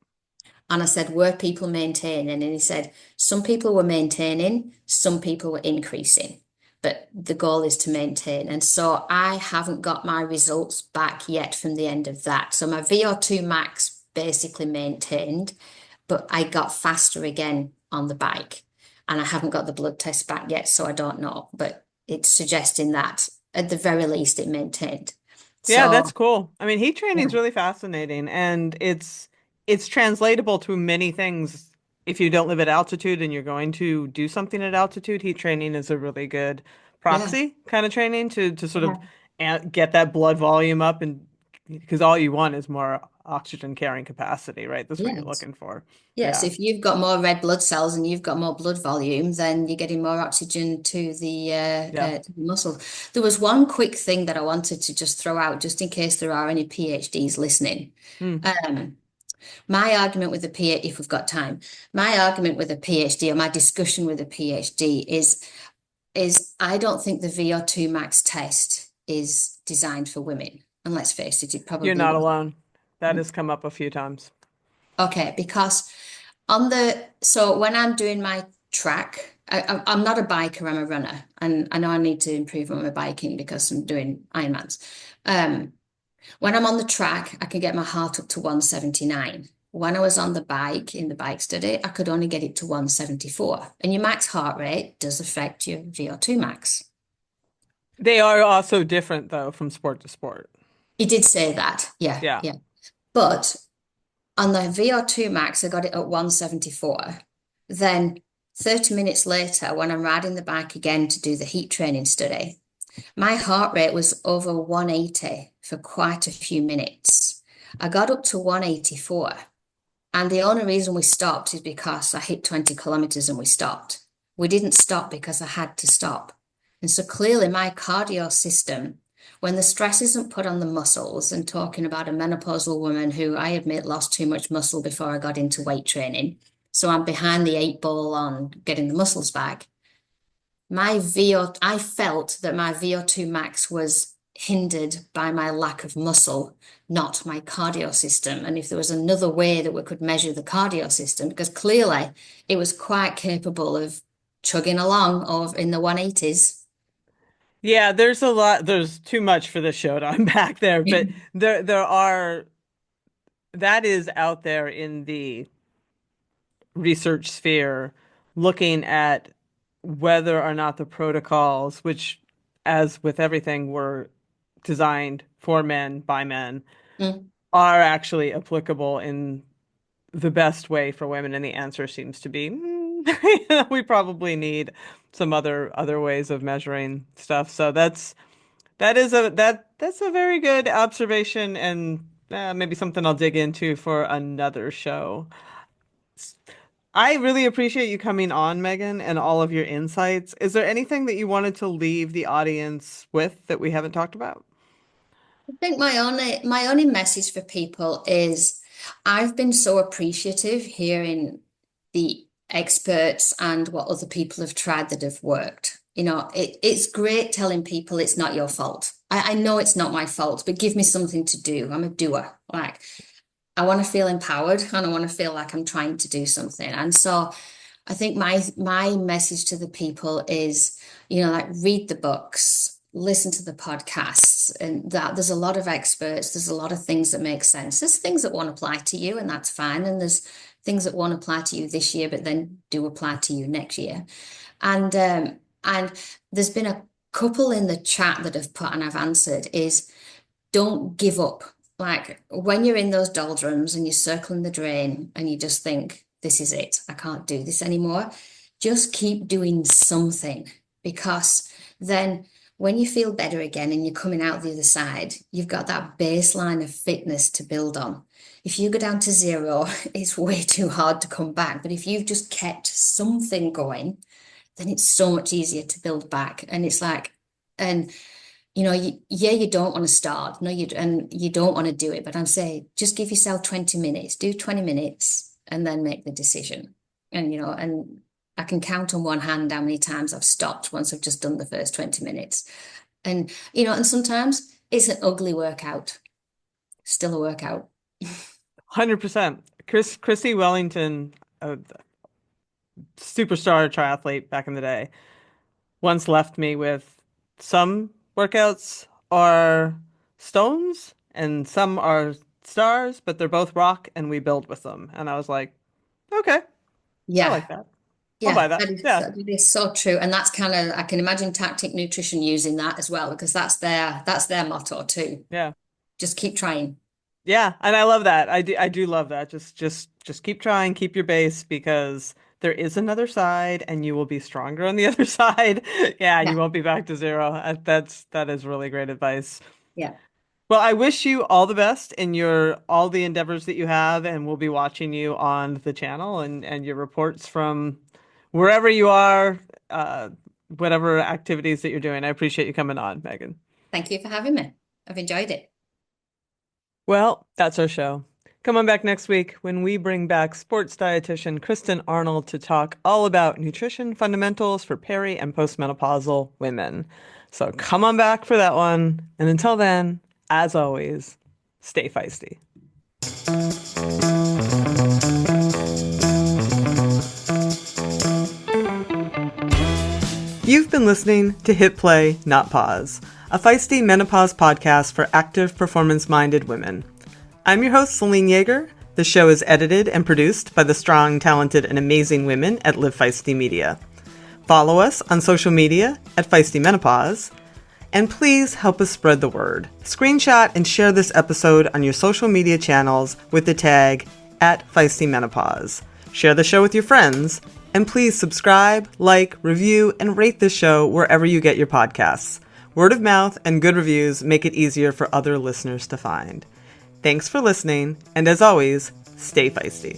And I said, were people maintaining? And he said, some people were maintaining, some people were increasing, but the goal is to maintain. And so I haven't got my results back yet from the end of that. So my VO2 max basically maintained, but I got faster again on the bike. And I haven't got the blood test back yet, so I don't know. But it's suggesting that at the very least it maintained. Yeah, that's So cool. I mean, heat training is yeah, really fascinating, and it's translatable to many things. If you don't live at altitude and you're going to do something at altitude, heat training is a really good yeah, proxy kind of training to sort of yeah, get that blood volume up, and because all you want is more oxygen carrying capacity, right? That's what you're Yes. looking for. Yes, Yeah. if you've got more red blood cells and you've got more blood volume, then you're getting more oxygen Yeah. to the muscle. There was one quick thing that I wanted to just throw out, just in case there are any PhDs listening. Hmm. Um, my argument with a PhD, if we've got time, my argument with a PhD or my discussion with a PhD is I don't think the VO2 max test is designed for women. And let's face it, it You're probably not was. alone. That has come up a few times. Okay, because so when I'm doing my track, I'm not a biker, I'm a runner. And I know I need to improve on my biking because I'm doing Ironmans. Um, when I'm on the track, I can get my heart up to 179. When I was on the bike in the bike study, I could only get it to 174. And your max heart rate does affect your VO2 max. They are also different though from sport to sport. He did say that. Yeah, Yeah. yeah. But on the VO2 max, I got it at 174. Then 30 minutes later, when I'm riding the bike again to do the heat training study, my heart rate was over 180 for quite a few minutes. I got up to 184. And the only reason we stopped is because I hit 20 kilometers and we stopped. We didn't stop because I had to stop. And so clearly, my cardio system, when the stress isn't put on the muscles, and talking about a menopausal woman who I admit lost too much muscle before I got into weight training. So I'm behind the eight ball on getting the muscles back. I felt that my VO2 max was hindered by my lack of muscle, not my cardio system. And if there was another way that we could measure the cardio system, because clearly it was quite capable of chugging along or in the 180s. Yeah, there's a lot, there's too much for this show to unpack there, but there are that is out there in the research sphere looking at whether or not the protocols, which as with everything were designed for men by men, Mm, are actually applicable in the best way for women. And the answer seems to be we probably need some other ways of measuring stuff. So that's a very good observation and maybe something I'll dig into for another show. I really appreciate you coming on, Megan, and all of your insights. Is there anything that you wanted to leave the audience with that we haven't talked about? I think my only message for people is I've been so appreciative hearing the experts and what other people have tried that have worked. It's great telling people it's not your fault. I know it's not my fault, but give me something to do. I'm a doer. Like I want to feel empowered and I want to feel like I'm trying to do something. And so I think my message to the people is, like read the books, listen to the podcasts, and that there's a lot of experts, there's a lot of things that make sense. There's things that won't apply to you, and that's fine. And there's things that won't apply to you this year, but then do apply to you next year. And there's been a couple in the chat that have put and I've answered is don't give up. Like when you're in those doldrums and you're circling the drain and you just think, this is it, I can't do this anymore, just keep doing something because then when you feel better again and you're coming out the other side, you've got that baseline of fitness to build on. If you go down to zero, it's way too hard to come back. But if you've just kept something going, then it's so much easier to build back. And it's like, and yeah, you don't want to start. No, and you don't want to do it. But I'm saying just give yourself 20 minutes, do 20 minutes and then make the decision. And I can count on one hand how many times I've stopped once I've just done the first 20 minutes. And sometimes it's an ugly workout, still a workout. 100%. Chrissy Wellington, a superstar triathlete back in the day, once left me with some workouts are stones and some are stars, but they're both rock and we build with them. And I was like, okay, I Yeah. like that. I'll buy Yeah, that. Yeah. that is so true. And that's kind of, I can imagine Tactic Nutrition using that as well, because that's their motto too. Yeah. Just keep trying. Yeah, and I love that. I do love that. Just keep trying, keep your base because there is another side and you will be stronger on the other side. Yeah, and you Yeah. won't be back to zero. That is really great advice. Yeah. Well, I wish you all the best in your all the endeavors that you have, and we'll be watching you on the channel and your reports from wherever you are, uh, whatever activities that you're doing. I appreciate you coming on, Megan. Thank you for having me. I've enjoyed it. Well, that's our show. Come on back next week when we bring back sports dietitian Kristen Arnold to talk all about nutrition fundamentals for peri and postmenopausal women. So come on back for that one. And until then, as always, stay feisty. You've been listening to Hit Play, Not Pause, a feisty menopause podcast for active, performance-minded women. I'm your host, Celine Yeager. The show is edited and produced by the strong, talented, and amazing women at Live Feisty Media. Follow us on social media at Feisty Menopause, and please help us spread the word. Screenshot and share this episode on your social media channels with the tag @FeistyMenopause. Share the show with your friends, and please subscribe, like, review, and rate this show wherever you get your podcasts. Word of mouth and good reviews make it easier for other listeners to find. Thanks for listening, and as always, stay feisty.